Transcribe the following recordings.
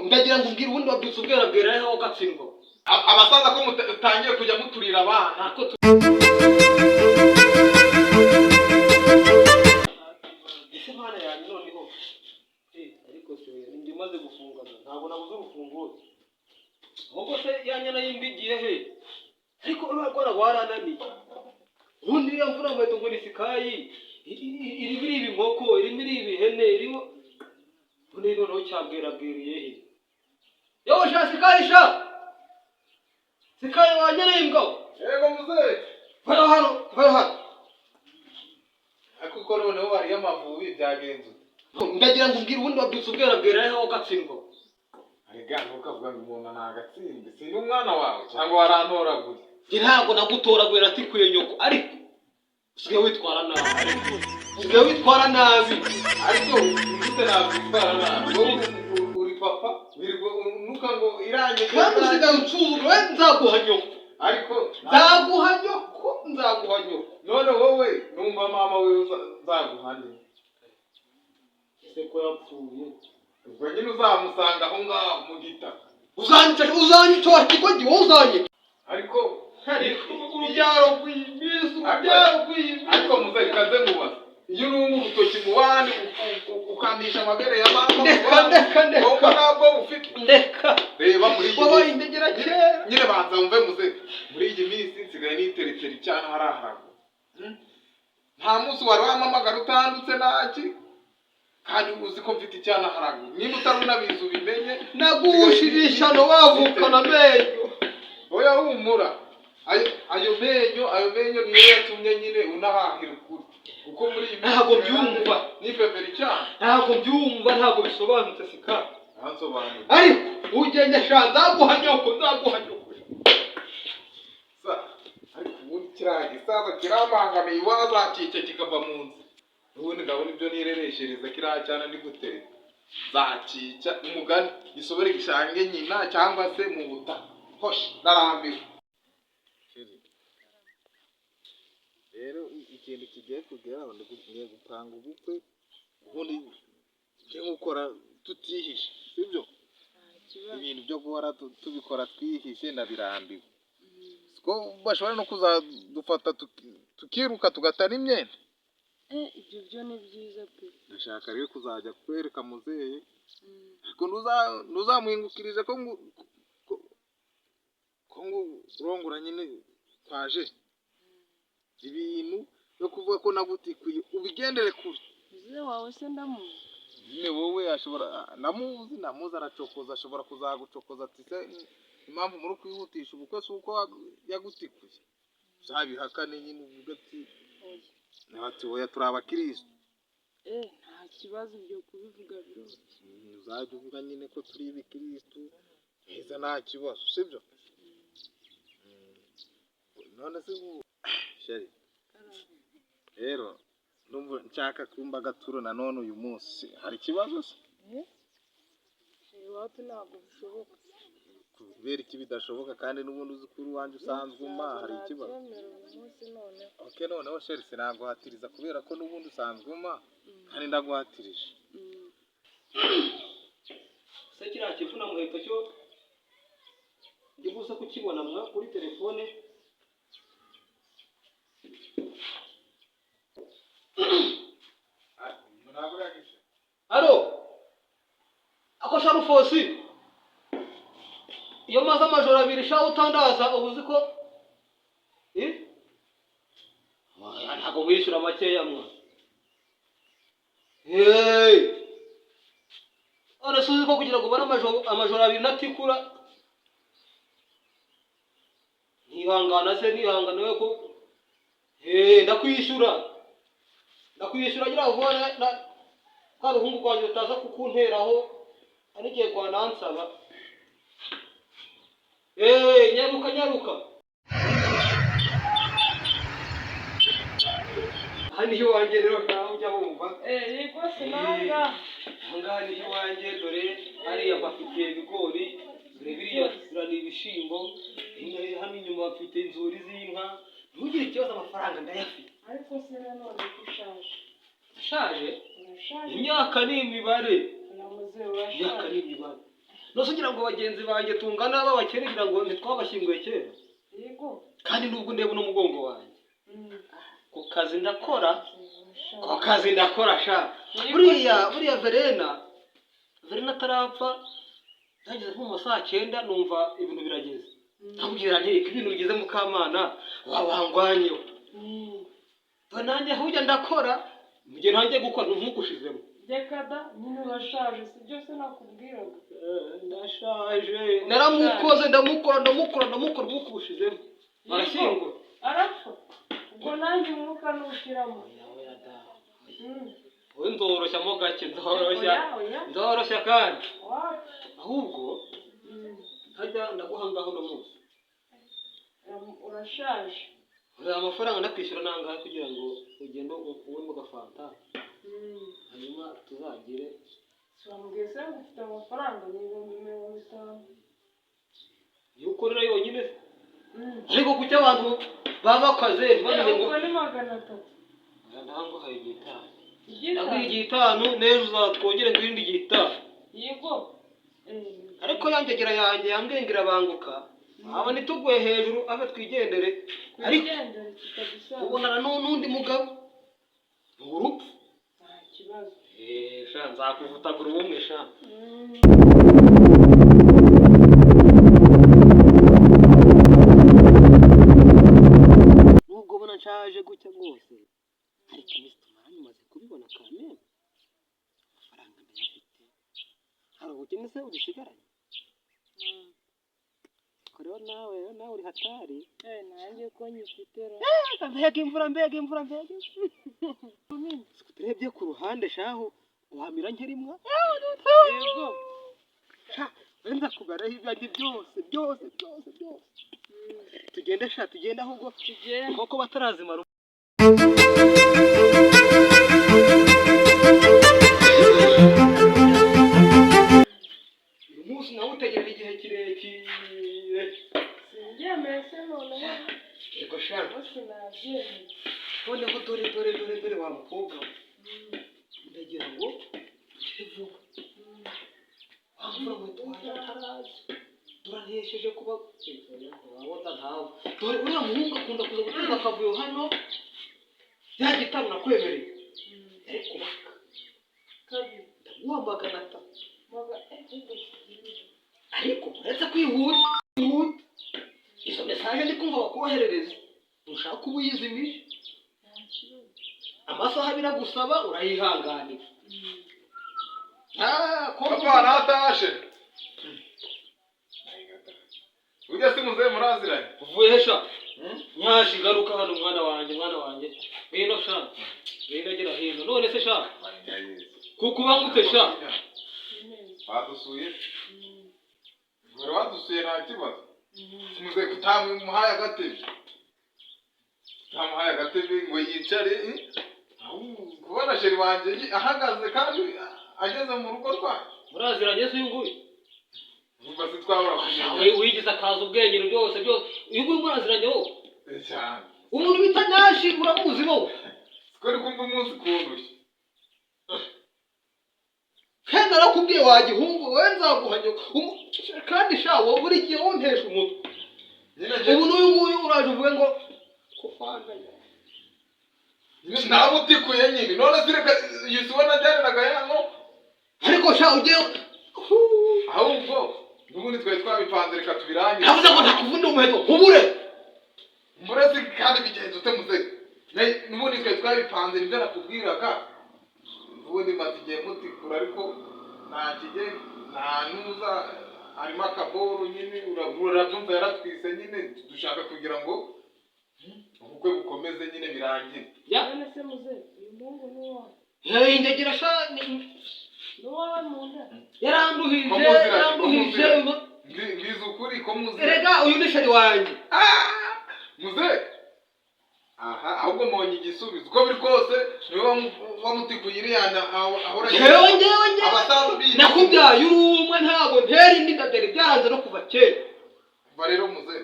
ndagira ngo ubwire ubundi wabyutse ubwera bwera aho gatsindwa. Abasaza ko mutangiye kujya muturira abana. Ese mwana yanjye noneho. Ariko se ndi maze gufungana. Ntabwo nabuze urufunguzo. Ahubwo se yanyana yimbigiye he? Ariko uragora warananiye. Ubundi yamvura nkweto ngo nisikayi. Iri biri inkoko, iri biri ibihene, irimo ubundi noneho cyabwera bwiriye he? Yo shasikaisha. Sikaye wanyana imbwa. Yego muzee. Hano. Ariko noneho bari y'amavubi byagenze. Ndagira ngo ubwire ubundi wabyutse ubwera bwera aho gatsindwa. Arega ntukavuga ngo umuntu nagatsinde. Si umwana wawe cyangwa warantoraguye. Ntabwo nagutoragwera atikuye nyoko ariko usigaye witwara nabi. Ariko ufite nakwitwara nabi. Uri papa birwo nuka ngo iranye kandi usigaye ucuzugura nzaguha nyoko. Ariko nzaguha nyoko. None wowe numva mama we zaguhande. Ese ko yapfuye. Ubwo nyine uzamusanga aho ngaho mu gitaka. Uzanyitora kikogi wowe uzanye. Ariko urubyaro rw'imizu. Ariko muze kaze mubaza. Iyo urungu urutoki mu wandi ukandisha amabere ya mama. Ndeka. Wowe ntabwo ufite. Ndeka. Reba muri iyi. Wabaye indegera kera. Nyine banza wumve muze. Muri iyi minsi nsigaye niteretera icyana haraharago. Nta munsi wari wamamagara utandutse naki. Kandi uzi ko mfite icyana harago. Niba utarunabizi ubimenye. Nagushirisha no wavukana menyo. Oya humura. Ayo menyo niyo yatumye nyine unahahira ukuri. Uko muri iyi ntabwo byumva. Nifevera icyana. Ntabwo bisobanutse sika. Ntasobanutse. Ariko ugende shanza nzaguha nyoko. Ariko ubundi kiragi saza kiramangamiye wazakica kikava mu nzu. Ubundi ndabona ibyo nirereshereza kiriya cyane ndi gutera. Zakica umugani gisobere gishange nyina cyangwa se mu buta. Hosh narambiwe. Rero ikintu kigiye kugeraho ndiye gupanga ubukwe ubundi cyo gukora tutihishe sibyo ibintu byo guhora tubikora twihishe nabirambiwe ko bashobora no kuzadufata tukiruka tugatana imyenda ibyo byo ni byiza pe ndashaka rero kuzajya kwereka muzeye ko ntuzamuhingukirize ko urongora nyine kwaje ibintu yo kuvuga ko nagutikuye ubigendere kure uze wawe se ndamuzi nyine wowe ashobora namuzi aracokoza ashobora kuzagucokoza ati se impamvu muri kwihutisha ubukwe si uko yagutikuye uzabihakane nyine uvuga ati oya turi abakristo nta kibazo byo kubivuga birose uzajya uvuga nyine ko turi ibikristo heza nta kibazo sibyo none se sheri rero numva nshaka kumba gaturo nanone uyu munsi hari kibazo se wapi ntabwo bishoboka kubera iki bidashoboka kandi n'ubundi uzi kuri wanjye usanzwe uma hari ikibazo okay noneho sheri sinaguhatiriza kubera ko n'ubundi usanzwe uma kandi ndaguhatirije se kiriya kivuna muheto cyo ndibuza kukibona kuri telefone. Alo. Ako sharufosi. Iyo maze amajoro abiri sha utandaza ubuzi ko ntabwo wishyura makeya mwa. Arasuzi ko kugira ngo ubone amajoro abiri natikura. Nihangana we ko ndakwishyura gira vuba na karuhungu kwanjye utaza kukunteraho anigiye kwa nansaba nyaruka hani wanjye rero nawe ujya wumva yego sinanga ngani wanjye dore ariya bafitiye ibigori dore biriya ni ibishimbo hano inyuma bafite inzuri z'inka ntugire ikibazo amafaranga ndayafite ariko se nanone ushaje Shaje? Imyaka ni imibare. Namuze urashaje. Imyaka ni imibare. nose ugira ngo bagenzi banjye tungana b'abakene kugira ngo ntitwabashyinguye kera yego kandi nubwo ndeba n'umugongo wanjye ku kazi ndakora sha buriya Verena atarapfa nageze nko mu saa 9 numva ibintu birageze ndamubwira nti ibintu bigeze Mukamana wabangwanyeho nanjye hujya ndakora mugihe ntangiye gukora ntugushizemo dekada nyine urashaje si byose nakubwiraga ndashaje naramukoze ndamukora mukubushizemo arashyingura arapfa ubwo nanjye umwuka nushiramo wowe ndoroshyamo gake ndoroshya kandi ahubwo hajya ndaguhangaho no munsi urashaje uriya amafaranga ndakwishyura nangahe kugira ngo ugende uwe mu gafanta hanyuma tuzagire wambwiye se ngo ufite amafaranga ni 50,000 iyo ukorera yonyine ariko kuki abantu baba bakaze ntibamenye ngo ni 300 ndango haye igitanu n'ejo uzatwongere ngo irindi gitanu yego ariko yanjegera yanjye yambwengira banguka aba nituguye hejuru abe twigendere ariko ubonana n'undi mugabo urupfu nta kibazo sha nzakuvutagura ubumwe sha nubwo ubona nshaje gutya rwose ariko iminsi tumaranye umaze kubibona kameme amafaranga ndayafite hari ubukene se urisigaranye rero nawe uri hatari nanjye ko nyifitera mbega imvura turebye ku ruhande shaho wamira nkerimwa yego wenza kugaraho ibyanjye byose tugende ahubwo nk'uko batarazimara uyu munsi nawe utegerera igihe kirekire sinjyemese noneho yego shaka bose nabyemeye noneho dore wa mukobwa ndagira ngo ugire vuba wamvura ngo turanesheje kuba wabona ntawe dore uriya muhungu akunda kuza guteza akavuyo hano bya gitabo nakwemereye ariko ndaguha 300 ariko uretse kwihuta izo mesaje ndi kumva bakoherereza ushaka kuba uyizimije amasaha biragusaba urayihanganira papa natashe ujya si muzehe muraziranye uvuye sha nyashi garuka hano mwana wanjye bino sha bino gira hino none se sha kuko bangute sha badusuye badusuye nta kibazo muzehe kutamuhaye agatebe ngo yicare kubona sheri wanjye ahagaze kandi ageze mu rugo rwacu muraziranye se uyu nguyu Umva se twabura kumenya wigize akaza ubwenge byose uyu nguyu muraziranye wowe cyane umuntu bita Nyashi uramuzi wowe siko ndi kumva umunsi kundushye kandi narakubwiye wagihungu wowe nzaguhanya kandi sha wowe buri gihe wontesha umutwe ubu n'uyu nguyu uraje uvuge ngo kufanganya ntabwo utikuye nyine none se reka yisubona byaniraga hano ariko sha ugiye ahubwo n'ubundi twari twabipanze reka tubirangize havuze ngo ntakuvunda umuheto nkubure murezi kandi bigenze ute muze n'ubundi twari twabipanze nibyo nakubwiraga ubundi maze igihe mutikura ariko nta kige nta nuza harimo akaboro nyine urabyumva yaratwise nyine dushaka kugira ngo ubukwe bukomeze nyine birangire none se muze uyu mungu n'uwawe ndagira sha n'uwawe mu nda yaranduhije mbizi ukuri ko muze erega uyu ni sheri wanjye muze aha ahubwo mbonye igisubizo uko biri kose niwe wamutikuye iriyana ahora ngewe abasaza biyi nakubyaye uri umwe ntabwo ntera indi ndagera byaranze no kuva kera umva rero muze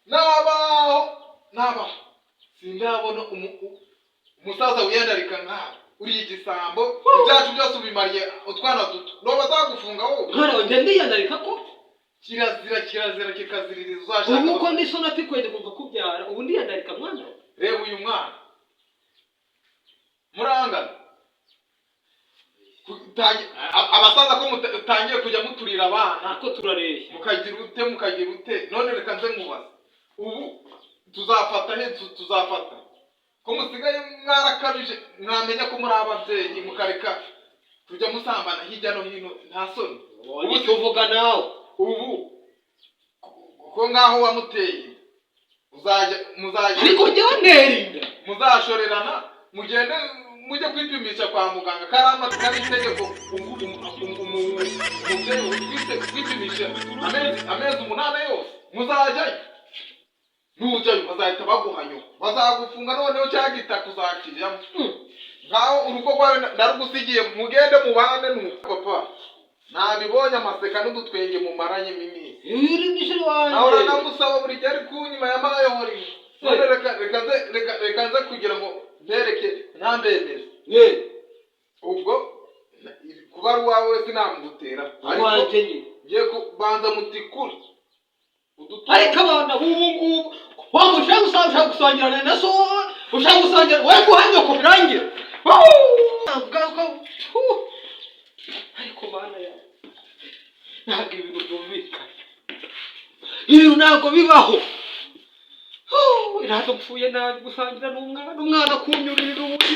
nabaho sindabona umusaza wiyandarika nkawe uri igisambo ibyacu byose ubimariye utwana duto no bazagufunga wowe mwana wanjye ndiyandarika ko kirazira kikaziririza uzashaka ubu ko niso natikwende kuva kubyara ubu ndiyandarika mwana reba uyu mwana murangana abasaza ko mutangiye kujya muturira abana nako turareshya mukagira ute none reka nze nkubaza ubu tuzafata ko musigaye mwarakabije mwamenya ko muri ababyeyi mukareka tujya musambana hirya no hino nta soni ubu tuvuga nawe ubu ko ngaho wamuteye muzajya ariko njyewe nterinda muzashorerana mugende mujye kwipimisha kwa muganga kari itegeko umubyeyi kwipimisha amezi 8 yose muzajyayo nujyayo bazahita baguhanyo bazagufunga noneho cyagita kuzakijyamo ngaho urugo rwawe narugusigiye mugende mubane nuko papa nabibonye amaseka n'udutwenge mumaranye mimi iri nishiri wanjye nawe namusaba buri gihe ari kunyuma yamaye hori none reka nze kugira ngo ntereke ntambemeze ubwo kuba ari uwawe wese namugutera ariko ngiye kubanza mutikure ariko abana ubu ngubu waba ushaka gusangira na so ushaka gusangira wowe guhanya ku birangira ariko bana ya ntabwo ibintu byumvikana ibintu ntabwo bibaho ntabwo mpfuye nabi gusangira n'umwana kunyurira ubundi